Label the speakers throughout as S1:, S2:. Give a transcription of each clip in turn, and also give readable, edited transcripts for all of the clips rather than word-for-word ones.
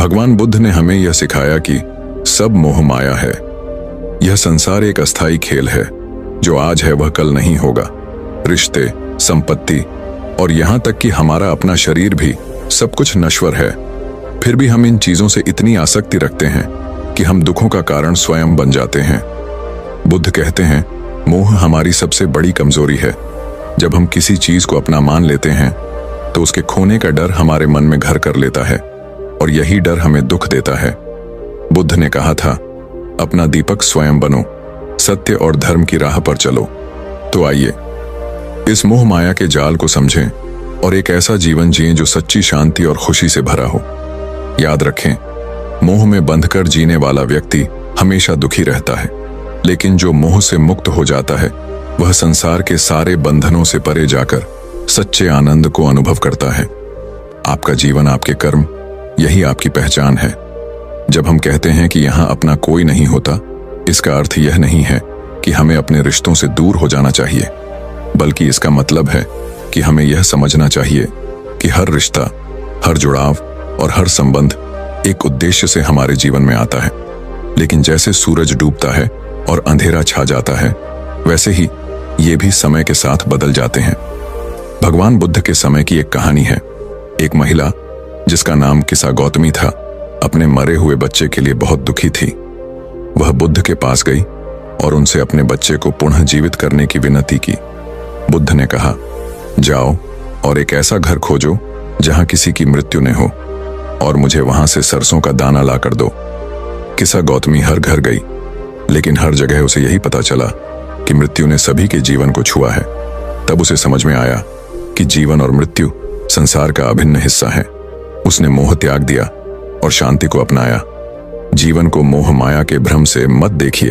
S1: भगवान बुद्ध ने हमें यह सिखाया कि सब मोह माया है। यह संसार एक अस्थायी खेल है। जो आज है वह कल नहीं होगा। रिश्ते, संपत्ति और यहाँ तक कि हमारा अपना शरीर भी सब कुछ नश्वर है। फिर भी हम इन चीजों से इतनी आसक्ति रखते हैं कि हम दुखों का कारण स्वयं बन जाते हैं। बुद्ध कहते हैं, मोह हमारी सबसे बड़ी कमजोरी है। जब हम किसी चीज को अपना मान लेते हैं तो उसके खोने का डर हमारे मन में घर कर लेता है और यही डर हमें दुख देता है। बुद्ध ने कहा था, अपना दीपक स्वयं बनो, सत्य और धर्म की राह पर चलो। तो आइए इस मोह माया के जाल को समझें और एक ऐसा जीवन जिएं जो सच्ची शांति और खुशी से भरा हो। याद रखें, मोह में बंधकर जीने वाला व्यक्ति हमेशा दुखी रहता है, लेकिन जो मोह से मुक्त हो जाता है वह संसार के सारे बंधनों से परे जाकर सच्चे आनंद को अनुभव करता है। आपका जीवन, आपके कर्म, यही आपकी पहचान है। जब हम कहते हैं कि यहाँ अपना कोई नहीं होता, इसका अर्थ यह नहीं है कि हमें अपने रिश्तों से दूर हो जाना चाहिए, बल्कि इसका मतलब है कि हमें यह समझना चाहिए कि हर रिश्ता, हर जुड़ाव और हर संबंध एक उद्देश्य से हमारे जीवन में आता है। लेकिन जैसे सूरज डूबता है और अंधेरा छा जाता है, वैसे ही ये भी समय के साथ बदल जाते हैं। भगवान बुद्ध के समय की एक कहानी है। एक महिला जिसका नाम किसा गौतमी था, अपने मरे हुए बच्चे के लिए बहुत दुखी थी। वह बुद्ध के पास गई और उनसे अपने बच्चे को पुनः जीवित करने की विनती की। बुद्ध ने कहा, जाओ और एक ऐसा घर खोजो जहां किसी की मृत्यु न हो और मुझे वहां से सरसों का दाना ला कर दो। किसा गौतमी हर घर गई, लेकिन हर जगह उसे यही पता चला कि मृत्यु ने सभी के जीवन को छुआ है। तब उसे समझ में आया कि जीवन और मृत्यु संसार का अभिन्न हिस्सा है। उसने मोह त्याग दिया और शांति को अपनाया। जीवन को मोह माया के भ्रम से मत देखिए।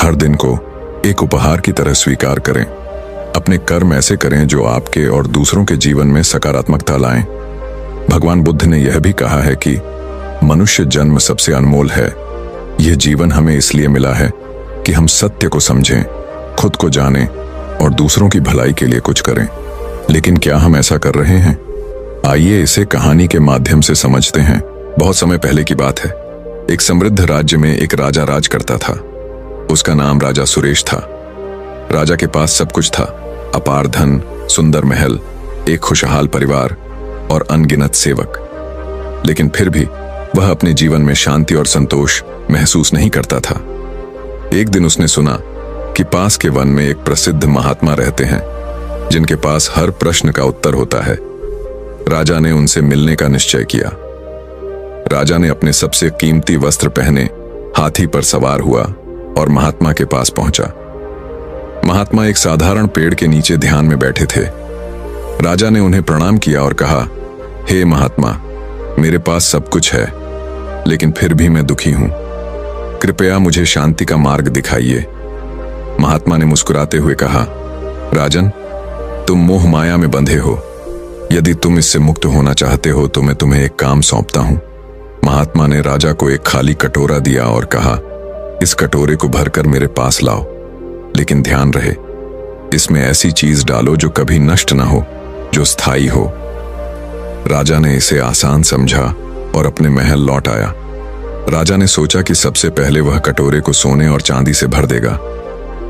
S1: हर दिन को एक उपहार की तरह स्वीकार करें। अपने कर्म ऐसे करें जो आपके और दूसरों के जीवन में सकारात्मकता लाएं। भगवान बुद्ध ने यह भी कहा है कि मनुष्य जन्म सबसे अनमोल है। यह जीवन हमें इसलिए मिला है कि हम सत्य को समझें, खुद को जानें और दूसरों की भलाई के लिए कुछ करें। लेकिन क्या हम ऐसा कर रहे हैं? आइए इसे कहानी के माध्यम से समझते हैं। बहुत समय पहले की बात है। एक समृद्ध राज्य में एक राजा राज करता था। उसका नाम राजा सुरेश था। राजा के पास सब कुछ था, अपार धन, सुंदर महल, एक खुशहाल परिवार और अनगिनत सेवक। लेकिन फिर भी वह अपने जीवन में शांति और संतोष महसूस नहीं करता था। एक दिन उसने सुना कि पास के वन में एक प्रसिद्ध महात्मा रहते हैं जिनके पास हर प्रश्न का उत्तर होता है। राजा ने उनसे मिलने का निश्चय किया। राजा ने अपने सबसे कीमती वस्त्र पहने हाथी पर सवार हुआ और महात्मा के पास पहुंचा। महात्मा एक साधारण पेड़ के नीचे ध्यान में बैठे थे। राजा ने उन्हें प्रणाम किया और कहा, हे महात्मा, मेरे पास सब कुछ है, लेकिन फिर भी मैं दुखी हूं। कृपया मुझे शांति का मार्ग दिखाइए। महात्मा ने मुस्कुराते हुए कहा, राजन, तुम मोह माया में बंधे हो। यदि तुम इससे मुक्त होना चाहते हो तो मैं तुम्हें एक काम सौंपता हूं। महात्मा ने राजा को एक खाली कटोरा दिया और कहा, इस कटोरे को भरकर मेरे पास लाओ, लेकिन ध्यान रहे इसमें ऐसी चीज डालो जो कभी नष्ट ना हो, जो स्थायी हो। राजा ने इसे आसान समझा और अपने महल लौट आया। राजा ने सोचा कि सबसे पहले वह कटोरे को सोने और चांदी से भर देगा।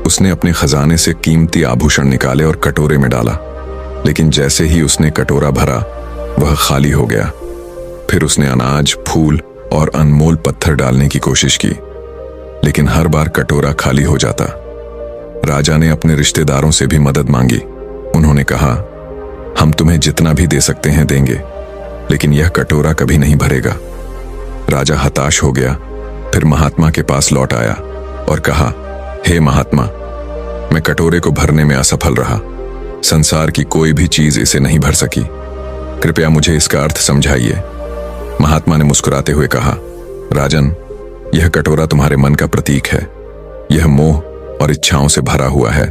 S1: उसने अपने खजाने से कीमती आभूषण निकाले और कटोरे में डाला, लेकिन जैसे ही उसने कटोरा भरा वह खाली हो गया। फिर उसने अनाज, फूल और अनमोल पत्थर डालने की कोशिश की, लेकिन हर बार कटोरा खाली हो जाता। राजा ने अपने रिश्तेदारों से भी मदद मांगी। उन्होंने कहा, हम तुम्हें जितना भी दे सकते हैं देंगे, लेकिन यह कटोरा कभी नहीं भरेगा। राजा हताश हो गया। फिर महात्मा के पास लौट आया और कहा, हे महात्मा, मैं कटोरे को भरने में असफल रहा। संसार की कोई भी चीज इसे नहीं भर सकी। कृपया मुझे इसका अर्थ समझाइए। महात्मा ने मुस्कुराते हुए कहा, राजन, यह कटोरा तुम्हारे मन का प्रतीक है। यह मोह और इच्छाओं से भरा हुआ है।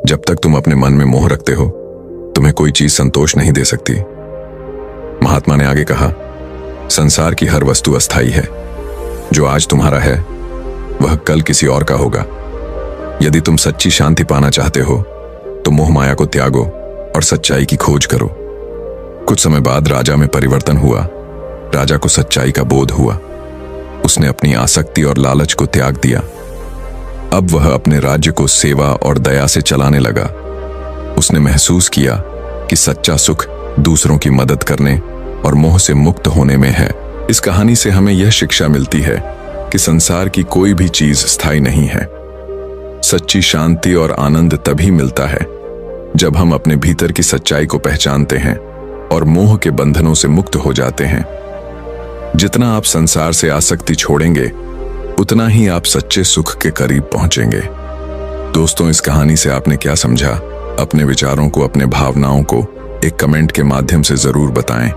S1: जब तक तुम अपने मन में मोह रखते हो, तुम्हें कोई चीज संतोष नहीं दे सकती। महात्मा ने आगे कहा, संसार की हर वस्तु अस्थायी है। जो आज तुम्हारा है वह कल किसी और का होगा। यदि तुम सच्ची शांति पाना चाहते हो तो मोह माया को त्यागो और सच्चाई की खोज करो। कुछ समय बाद राजा में परिवर्तन हुआ। राजा को सच्चाई का बोध हुआ। उसने अपनी आसक्ति और लालच को त्याग दिया। अब वह अपने राज्य को सेवा और दया से चलाने लगा। उसने महसूस किया कि सच्चा सुख दूसरों की मदद करने और मोह से मुक्त होने में है। इस कहानी से हमें यह शिक्षा मिलती है कि संसार की कोई भी चीज स्थायी नहीं है। सच्ची शांति और आनंद तभी मिलता है जब हम अपने भीतर की सच्चाई को पहचानते हैं और मोह के बंधनों से मुक्त हो जाते हैं। जितना आप संसार से आसक्ति छोड़ेंगे, उतना ही आप सच्चे सुख के करीब पहुंचेंगे। दोस्तों, इस कहानी से आपने क्या समझा? अपने विचारों को, अपने भावनाओं को एक कमेंट के माध्यम से जरूर बताएं।